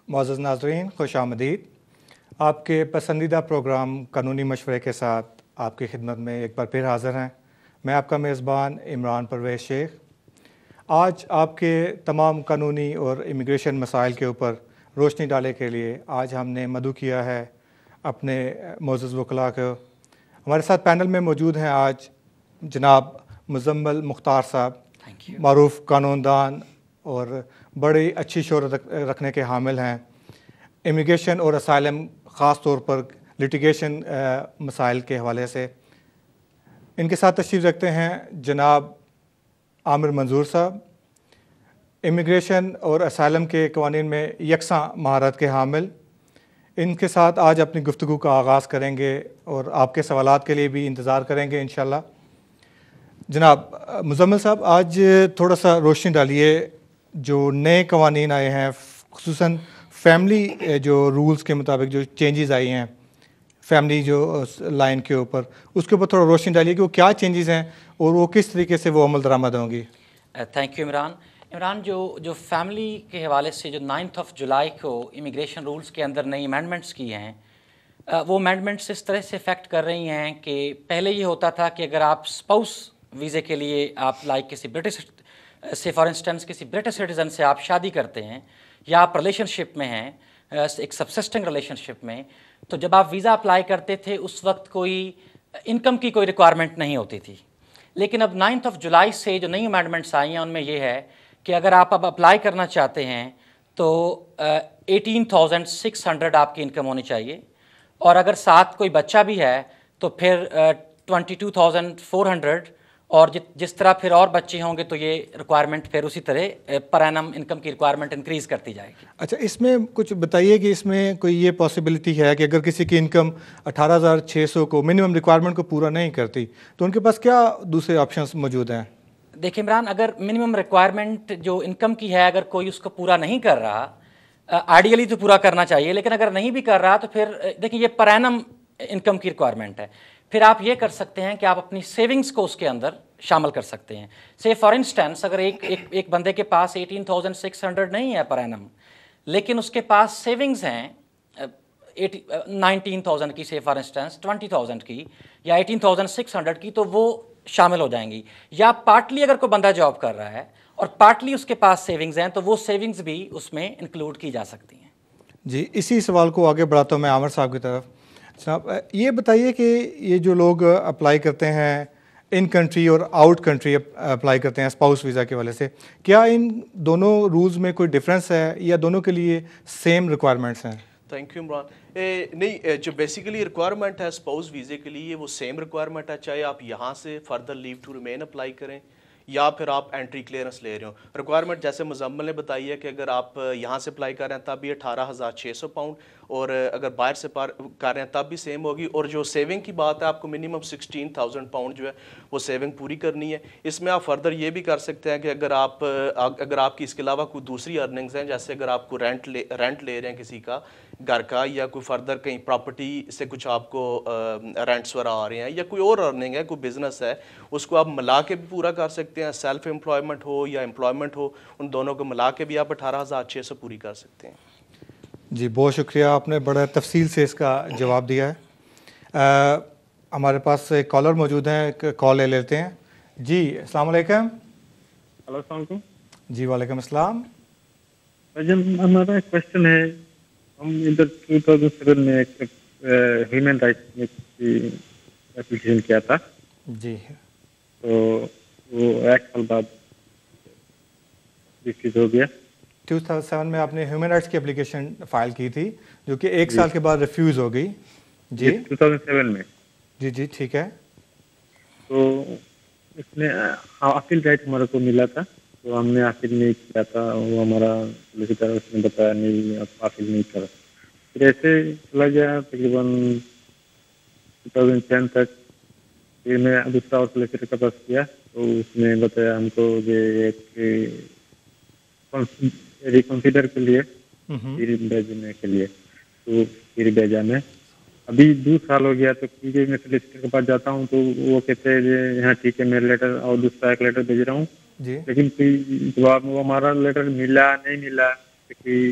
معزز ناظرین، خوش آمدید۔ آپ کے پسندیدہ پروگرام قانونی مشورے کے ساتھ آپ کی خدمت میں ایک بار پھر حاضر ہیں۔ میں آپ کا میزبان عمران پرویز شیخ۔ آج آپ کے تمام قانونی اور امیگریشن مسائل کے اوپر روشنی ڈالنے کے لیے آج ہم نے مدعو کیا ہے اپنے معزز وکلاء کو۔ ہمارے ساتھ پینل میں موجود ہیں آج جناب مزمل مختار صاحب، معروف قانون دان اور بڑی اچھی شہرت رکھنے کے حامل ہیں امیگریشن اور اسائلم، خاص طور پر لٹیگیشن مسائل کے حوالے سے۔ ان کے ساتھ تشریف رکھتے ہیں جناب عامر منظور صاحب، امیگریشن اور اسائلم کے قوانین میں یکساں مہارت کے حامل۔ ان کے ساتھ آج اپنی گفتگو کا آغاز کریں گے اور آپ کے سوالات کے لیے بھی انتظار کریں گے انشاءاللہ۔ جناب مزمل صاحب، آج تھوڑا سا روشنی ڈالیے جو نئے قوانین آئے ہیں، خصوصاً فیملی جو رولز کے مطابق جو چینجز آئی ہیں فیملی جو لائن کے اوپر، اس کے اوپر تھوڑا روشنی ڈالیے کہ وہ کیا چینجز ہیں اور وہ کس طریقے سے وہ عمل درآمد ہوں گی۔ Thank you Imran. جو فیملی کے حوالے سے جو 9 جولائی کو امیگریشن رولز کے اندر نئی امینڈمنٹس کی ہیں، وہ امینڈمنٹس اس طرح سے افیکٹ کر رہی ہیں کہ پہلے یہ ہوتا تھا کہ اگر آپ اسپاؤس ویزے کے لیے آپ لائک کسی برٹش سے فار انسٹنس کسی برٹش سٹیزن سے آپ شادی کرتے ہیں یا آپ ریلیشن شپ میں ہیں، ایک سبسسٹنگ ریلیشن شپ میں، تو جب آپ ویزا اپلائی کرتے تھے اس وقت کوئی انکم کی کوئی ریکوائرمنٹ نہیں ہوتی تھی۔ لیکن اب 9 جولائی سے جو نئی امینڈمنٹس آئی ہیں ان میں یہ ہے کہ اگر آپ اب اپلائی کرنا چاہتے ہیں تو 18,600 آپ کی انکم ہونی چاہیے، اور اگر ساتھ کوئی بچہ بھی ہے تو پھر 22,400، اور جس طرح پھر اور بچے ہوں گے تو یہ ریکوائرمنٹ پھر اسی طرح پر اینم انکم کی ریکوائرمنٹ انکریز کرتی جائے گی۔ اچھا، اس میں کچھ بتائیے کہ اس میں کوئی یہ پاسبلٹی ہے کہ اگر کسی کی انکم 18,600 کو منیمم ریکوائرمنٹ کو پورا نہیں کرتی تو ان کے پاس کیا دوسرے آپشنز موجود ہیں؟ دیکھیں عمران، اگر منیمم ریکوائرمنٹ جو انکم کی ہے اگر کوئی اس کو پورا نہیں کر رہا، آئیڈیلی تو پورا کرنا چاہیے، لیکن اگر نہیں بھی کر رہا تو پھر دیکھیں یہ پر اینم انکم کی ریکوائرمنٹ ہے۔ پھر آپ یہ کر سکتے ہیں کہ آپ اپنی سیونگز کو اس کے اندر شامل کر سکتے ہیں۔ سے فار انسٹنس اگر ایک بندے کے پاس 18,600 نہیں ہے پر اینم، لیکن اس کے پاس سیونگز ہیں 19,000 کی، سے فار انسٹنس 20,000 کی یا 18,600 کی، تو وہ شامل ہو جائیں گی۔ یا پارٹلی اگر کوئی بندہ جاب کر رہا ہے اور پارٹلی اس کے پاس سیونگز ہیں تو وہ سیونگز بھی اس میں انکلوڈ کی جا سکتی ہیں۔ جی، اسی سوال کو آگے بڑھاتا ہوں میں عامر صاحب کی طرف۔ صاحب یہ بتائیے کہ یہ جو لوگ اپلائی کرتے ہیں ان کنٹری اور آؤٹ کنٹری اپلائی کرتے ہیں اسپاؤس ویزا کے والے سے، کیا ان دونوں رولز میں کوئی ڈفرینس ہے یا دونوں کے لیے سیم ریکوائرمنٹس ہیں؟ Thank you Imran. نہیں، جو بیسیکلی ریکوائرمنٹ ہے اسپاؤس ویزے کے لیے وہ سیم ریکوائرمنٹ ہے، چاہے آپ یہاں سے further leave to remain apply کریں یا پھر آپ انٹری کلیئرنس لے رہے ہو۔ ریکوائرمنٹ جیسے مزمل نے بتائی ہے کہ اگر آپ یہاں سے اپلائی کر رہے ہیں تب بھی 18,600 پاؤنڈ، اور اگر باہر سے کر رہے ہیں تب بھی سیم ہوگی۔ اور جو سیونگ کی بات ہے، آپ کو منیمم 16,000 پاؤنڈ جو ہے وہ سیونگ پوری کرنی ہے۔ اس میں آپ فردر یہ بھی کر سکتے ہیں کہ اگر آپ کی اس کے علاوہ کوئی دوسری ارننگز ہیں، جیسے اگر آپ کو رینٹ لے رہے ہیں کسی کا گھر کا، یا کوئی فردر کہیں پراپرٹی سے کچھ آپ کو رینٹس وغیرہ آ رہے ہیں، یا کوئی اور ارننگ ہے، کوئی بزنس ہے، اس کو آپ ملا کے بھی پورا کر سکتے ہیں۔ سیلف امپلائمنٹ ہو یا امپلائمنٹ ہو، ان دونوں کو ملا کے بھی آپ 18,600 پوری کر سکتے ہیں۔ جی، بہت شکریہ، آپ نے بڑا تفصیل سے اس کا جواب دیا ہے۔ ہمارے پاس ایک کالر موجود ہیں، ایک کال لے لیتے ہیں۔ جی السلام علیکم۔ ہلو، السلام علیکم۔ جی وعلیکم السلام۔ ہمارا ایک کوشچن ہے، ہم ادھر 2007 میں ایک ہیومن رائٹس کی اپلیکیشن کیا تھا، جی، تو وہ ایک سال بعد ریفیوز ہو گیا۔ 2007 میں آپ نے ہیومن رائٹس کی اپلیکیشن فائل کی تھی جو کہ ایک سال کے بعد ریفیوز ہو گئی۔ جی 2007 میں۔ جی جی ٹھیک ہے۔ تو اس میں اپیل رائٹ ہمارے کو ملا تھا، تو ہم نے اپیل نہیں کیا تھا، وہ ہمارا سولیسیٹر اس نے بتایا نہیں آپ اپیل نہیں کرو۔ پھر ایسے چلا گیا تقریباً 2010 تک۔ پھر میں دوسرا اور سولیسیٹر کا پاس کیا تو اس نے بتایا ہم کو یہ ایک ریکنسیڈر کے لیے پھر بھیجنے کے لیے، تو پھر بھیجا میں۔ ابھی 2 سال ہو گیا، تو کیونکہ میں سولیسیٹر کے پاس جاتا ہوں تو وہ کہتے ہیں یہاں ٹھیک ہے، میرا لیٹر اور دوسرا ایک لیٹر بھیج رہا ہوں، جی لیکن کوئی جواب وہ ہمارا لیٹر ملا نہیں ملا، کہ